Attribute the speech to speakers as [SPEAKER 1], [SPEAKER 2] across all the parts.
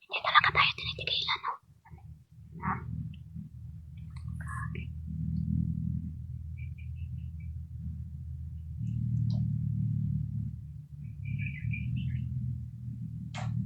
[SPEAKER 1] Hindi talaga tayo tinitigilan, no?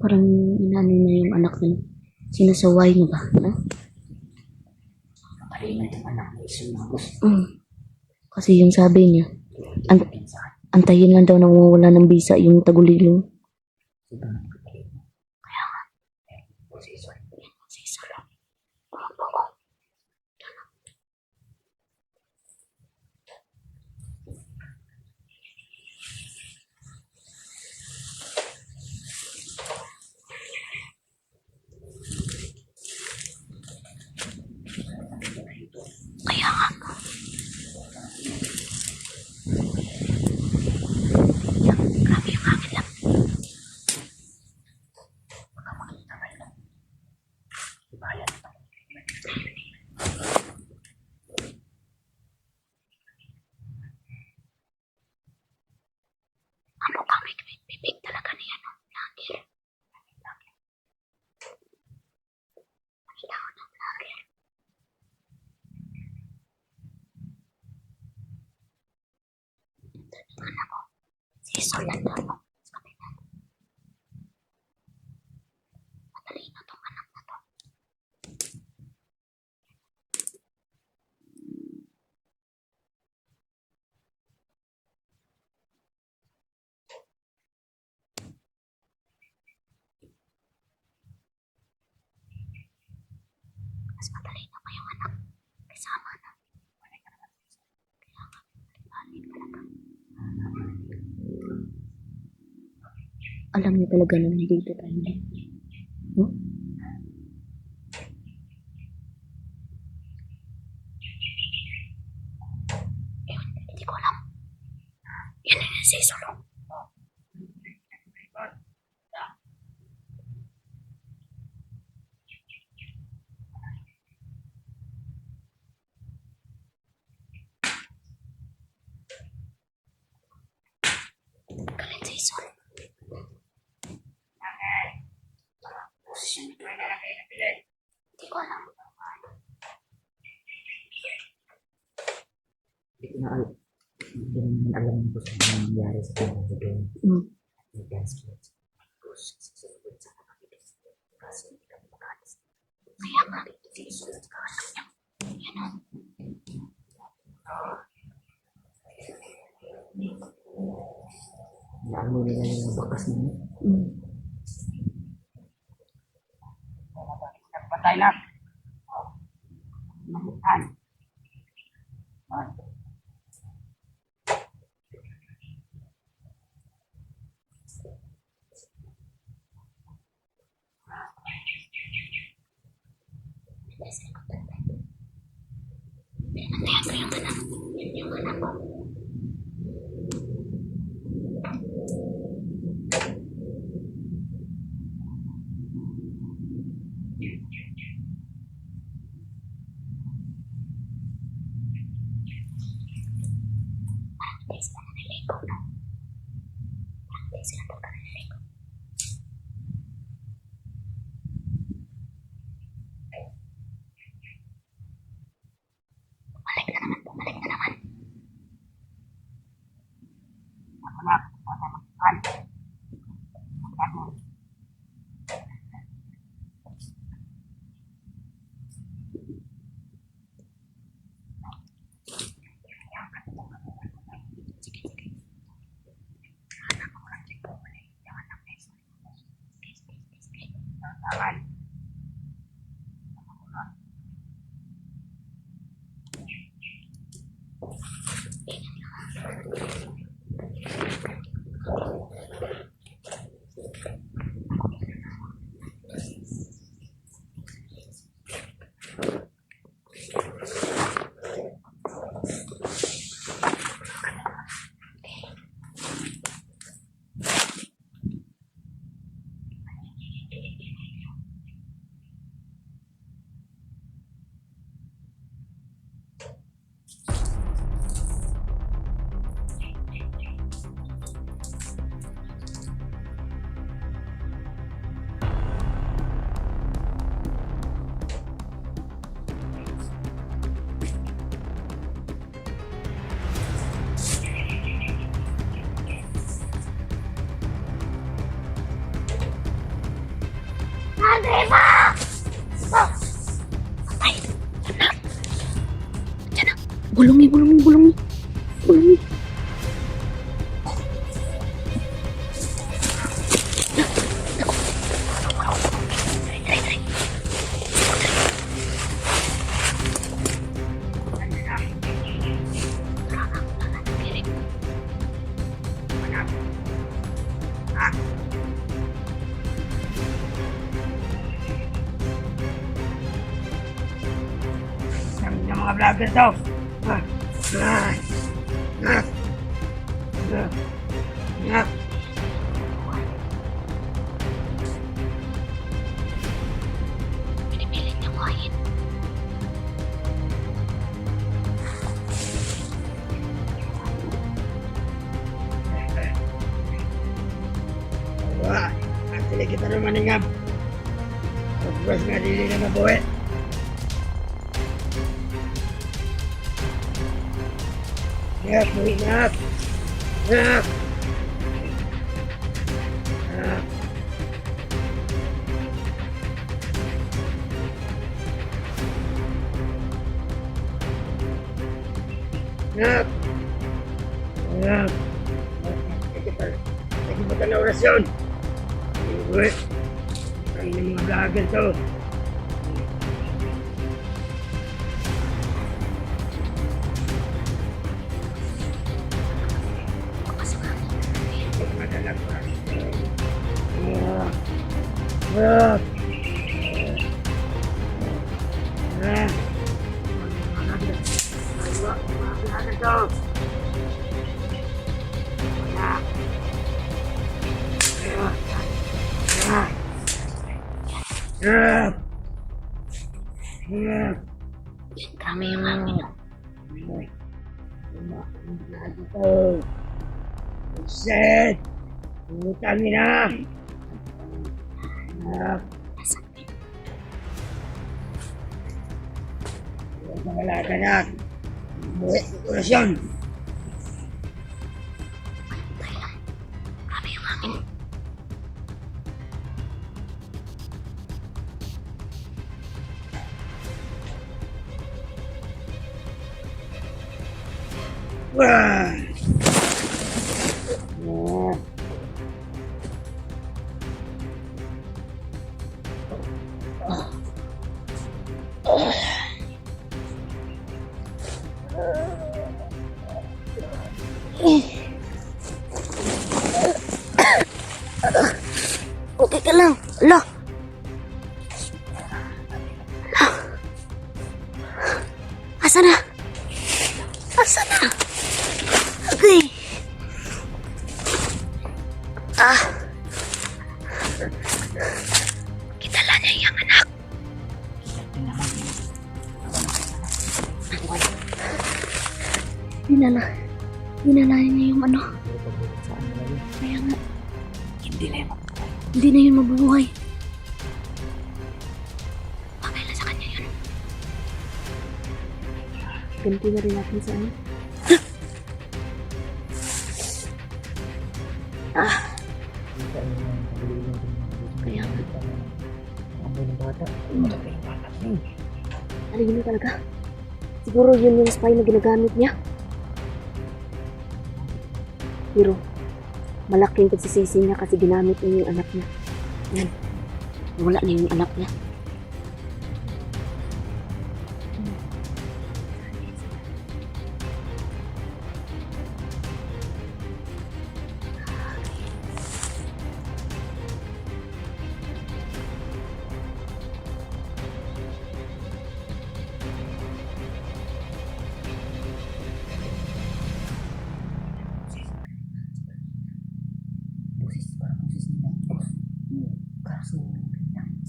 [SPEAKER 1] Parang inano na yung anak niya. Sinasaway niya ba? No?
[SPEAKER 2] Kalingan yung anak mo isunagos.
[SPEAKER 1] Kasi yung sabi niya, antayin lang daw na mawala ng bisa yung tagulilong. Kaya nga. Si lang. Kaya nga. Grabe yung hangin lang. Ang mukhang may bibig talaga niya, no? Lager. Nakita ko ng lager. Ito yung anak ko. Si Sol lang daw, no? Sa kapila. Matalino tong anak na to. Mas matalino pa yung anak. Kasama na. Kaya nga, malibanin talaga. Alam niya talaga na nandito tayo. No? Ewan, hindi ko alam. Yan na yun si Solo. Galit si Sol. Hindi ko alam.
[SPEAKER 2] Hindi ko na alam. Hindi naman alam mo kung ano nangyari sa kanya sa doon. Yung dance kids. Tapos, susunod sa kapatid. Kasi hindi kami makalis.
[SPEAKER 1] Kaya nga, sinusunod ka anak niya. Yan o.
[SPEAKER 2] Naano nila yung bakas niya. Patay na. Mahutan.
[SPEAKER 1] Pinantayan ko yung anak. Yung anak ko. Parang hindi sila naliligo, no? Parang hindi sila talaga naliligo. Bumalik na naman.
[SPEAKER 2] Anak, mahutan.
[SPEAKER 1] Bulungi, bulungi, bulungi. Bulungi.
[SPEAKER 2] Ng mga vlogger to.
[SPEAKER 1] Pinipilit niya kuhain.
[SPEAKER 2] Wah, actually kita na maningap. Pagkas nga dili na mabuhi. Ngap, buhi ngap. Ngap. Ngap. Ngap. Ngap. Lagi ba na orasyon? Uy, ang mga vlogger to. Madalang orasyon. Mga vlogger to.
[SPEAKER 1] Kami yung hangin.
[SPEAKER 2] Set! Utang nila! Wala ka na! Buhay orasyon!
[SPEAKER 1] Kami yung hangin.
[SPEAKER 2] Wah!
[SPEAKER 1] Okay ka lang. Ala. Asa na? Asa na? Okay. Kitala niya yung anak. Dinala niya yung ano. Kaya nga. Hindi na yun mabubuhay. Bagay lang sa kanya yun. Ganti na rin natin sa ano. Kaya nga. Narinig mo talaga. Siguro yun yung spy na ginagamit niya. Pero malaking pagsisisi niya kasi ginamit niya yung anak niya. Yan. Wala na yung anak niya.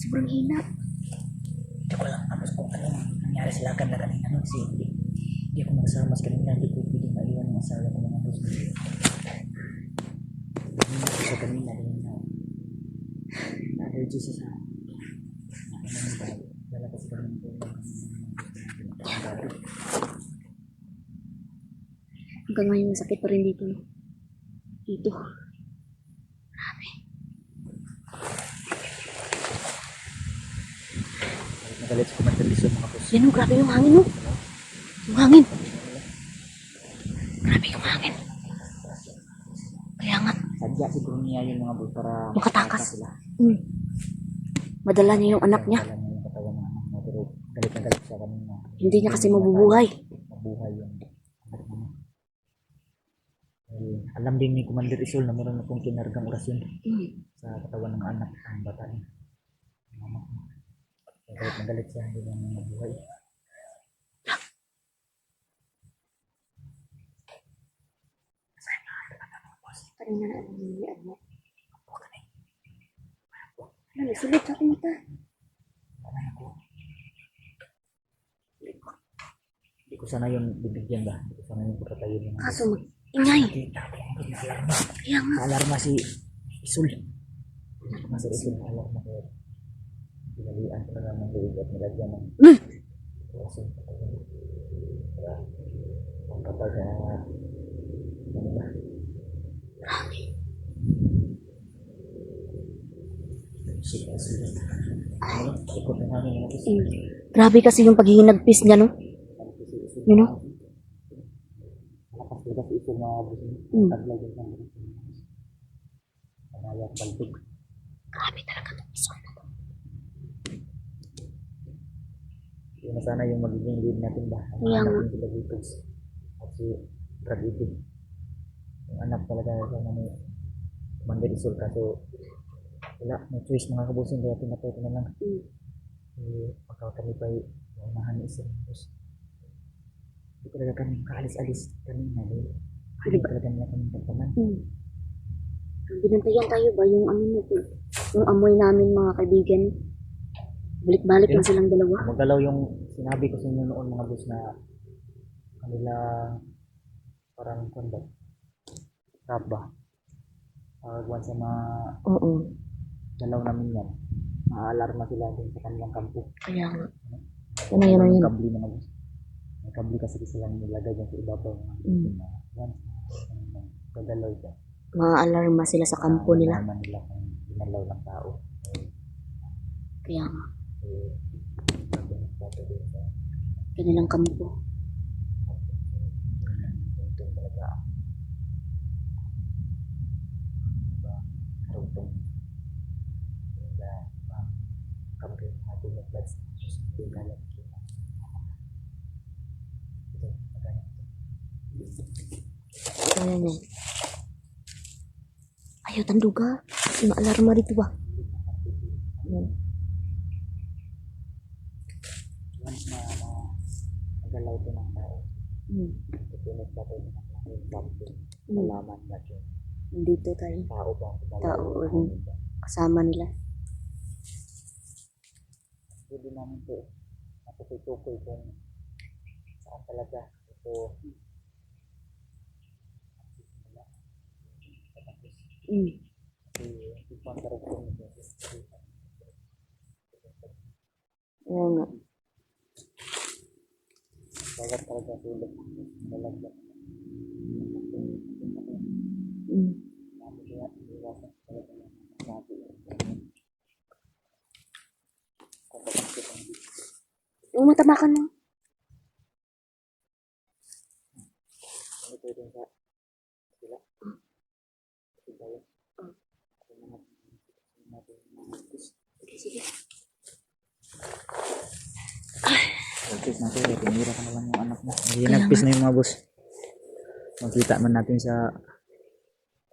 [SPEAKER 1] Sobrang hina.
[SPEAKER 2] Hindi ko lang tapos kung ano nangyari sa lakad na kanina nun. Kasi hindi ako magsama sa kanina. Hindi ko pwede maiwan ng asawa ko mga boss. Sa kanina din na allergy siya sa lalabas ka rin po.
[SPEAKER 1] Hanggang ngayon sakit pa rin dito. Dito.
[SPEAKER 2] Nagalit ko man sa mga boss.
[SPEAKER 1] Yan o, grabe yung hangin o. Yung hangin. Grabe yung hangin. Kaya nga,
[SPEAKER 2] Sadya siguro niya yung mga boss para
[SPEAKER 1] Makatakas.
[SPEAKER 2] sila.
[SPEAKER 1] Madala niya yung anak niya.
[SPEAKER 2] Dala niya yung katawan ng anak niya. Pero galit na galit siya kanina.
[SPEAKER 1] Hindi niya kasi mabubuhay.
[SPEAKER 2] Mabuhay yung anak niya. Eh, alam din ni Commander Isol na meron akong kinargang orasyon sa katawan ng anak ang bata niya. Ang anak niya. Galit na galit siya. Hindi niya mabuhay.
[SPEAKER 1] Kanina na alam niya ano. Ano, nasulit sa akin ito.
[SPEAKER 2] Hindi ko sana yung bibigyan ba? Hindi ko sana yung pagkatayo niya.
[SPEAKER 1] Kaso mag-ingay. Kaya nga.
[SPEAKER 2] Alarma si Isul. Alarma si Isul. Alarma ko. Pinalian ko na naman ng liig at nilagyan ng orasyon. Para kapag ano ba? Ikot na namin yung Isul.
[SPEAKER 1] Grabe kasi yung paghihinagpis niya, no? You know?
[SPEAKER 2] Malakas talaga si Isul mga busin. Taglay din sa mga busin. Panayak baltog.
[SPEAKER 1] Grabe talaga itong isang na to.
[SPEAKER 2] Yun na sana yung magiging lead natin ba? Ang
[SPEAKER 1] Kaya
[SPEAKER 2] anak
[SPEAKER 1] nga.
[SPEAKER 2] yung Pilagitog. At si Brad Itig. Yung anak talaga sana ni Commander Isul. Kaso wala, may choice mga kabusin. Kaya pinatay ko na lang. Pagkakami pa yung unahan ni Isul. Hindi talaga kami kaalis-alis kanina. Hindi talaga nila kami pagkaman.
[SPEAKER 1] Binantayan tayo ba yung ano natin? Yung amoy namin mga kaibigan. Balik-balik lang silang dalawa.
[SPEAKER 2] Magalaw yung sinabi ko sa inyo noon mga boss na kanila parang kunda. Trap ba? Pagwan sa mga
[SPEAKER 1] Oo.
[SPEAKER 2] dalaw namin yan. Maalarma sila din sa kanilang kampo.
[SPEAKER 1] Kaya nga. Yan.
[SPEAKER 2] Yung kabli na mag may kabli kasi sila nilagay dyan sa ibabaw ng once kagalaw dyan.
[SPEAKER 1] Mga alarma sila sa kampo nila.
[SPEAKER 2] Nalaman nila kung inalaw ng tao.
[SPEAKER 1] Kaya nga.
[SPEAKER 2] Sabi ng tao din sa
[SPEAKER 1] Kanilang kampo.
[SPEAKER 2] ito talaga diba karugtong diba kampi natin ng blood hindi na lang kita ito magana
[SPEAKER 1] Kaya nga. Ayaw tanduga. Kasi ma-alarma dito ba?
[SPEAKER 2] once na magalaw ito ng tao ito nagpatay ng kampi malaman natin
[SPEAKER 1] Nandito tayo.
[SPEAKER 2] tao ba ang
[SPEAKER 1] Tao o kasama nila.
[SPEAKER 2] hindi namin ito natutukoy kung saan talaga ito kasi ibang karugtong ito
[SPEAKER 1] Kaya nga.
[SPEAKER 2] bawat talaga tulog nalagyan namin kaya iwasan talaga ng sabi kung kapagkit ang dito
[SPEAKER 1] Yung matamakan mo.
[SPEAKER 2] ito rin sa sila sila yun ako mga natin mga artist
[SPEAKER 1] Sige.
[SPEAKER 2] artist na sila pinira ka na lang yung anak mo nagpis na yung mga boss makita man natin sa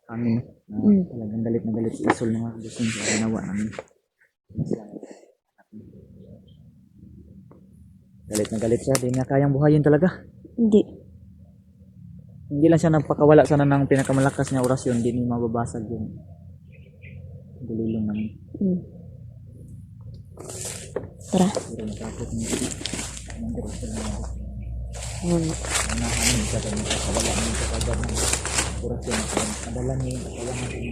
[SPEAKER 2] amin na talagang galit na galit si Isol ng mga boss sa ginawa namin galit na galit siya di niya kayang buhayin talaga hindi lang siya nagpakawala sana ng pinakamalakas niya orasyon hindi niya mababasag yung gulilong namin
[SPEAKER 1] Tara.
[SPEAKER 2] pero natakot niya ng direksyon ng mga boss
[SPEAKER 1] Ayan.
[SPEAKER 2] nahanin siya kaya nakakawala niya sa kagad ng orasyon nadala niya yung katawan natin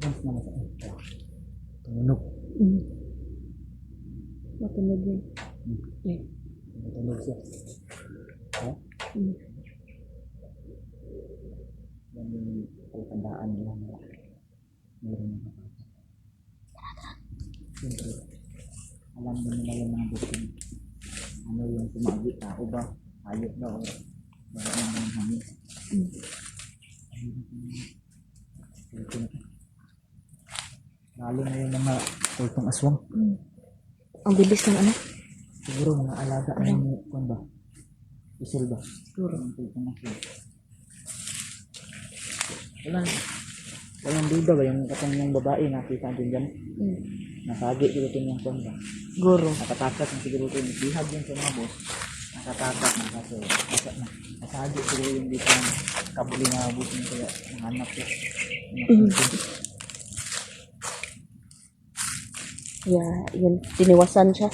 [SPEAKER 2] Once na Tumunog.
[SPEAKER 1] Matunog yun. Eh.
[SPEAKER 2] Tumunog siya. Ha? Yan yung pagkandaan nila na meron na kapatid. Siyempre, alam din nila yung mga bukin. Ano yung sumagi, tao ba? Hayop ba? O marami ng hangin. Lalo na yung mga kultong aswang.
[SPEAKER 1] Ang bilis ng ano?
[SPEAKER 2] Siguro mga alaga na yung kung ba? Isil ba?
[SPEAKER 1] Siguro.
[SPEAKER 2] Yung kultong aswang. Walang duda ba yung katong yung babae nakita din dyan? Nasagi siguro ito yung kung ba?
[SPEAKER 1] Siguro.
[SPEAKER 2] Nakatakas na siguro ito yung bihag yun sa mga boss. Nakatakas na kasi nasagi siguro yung dito ng kabuli na boss yung kaya nanganap ko.
[SPEAKER 1] Yeah, yun. Tiniwasan siya.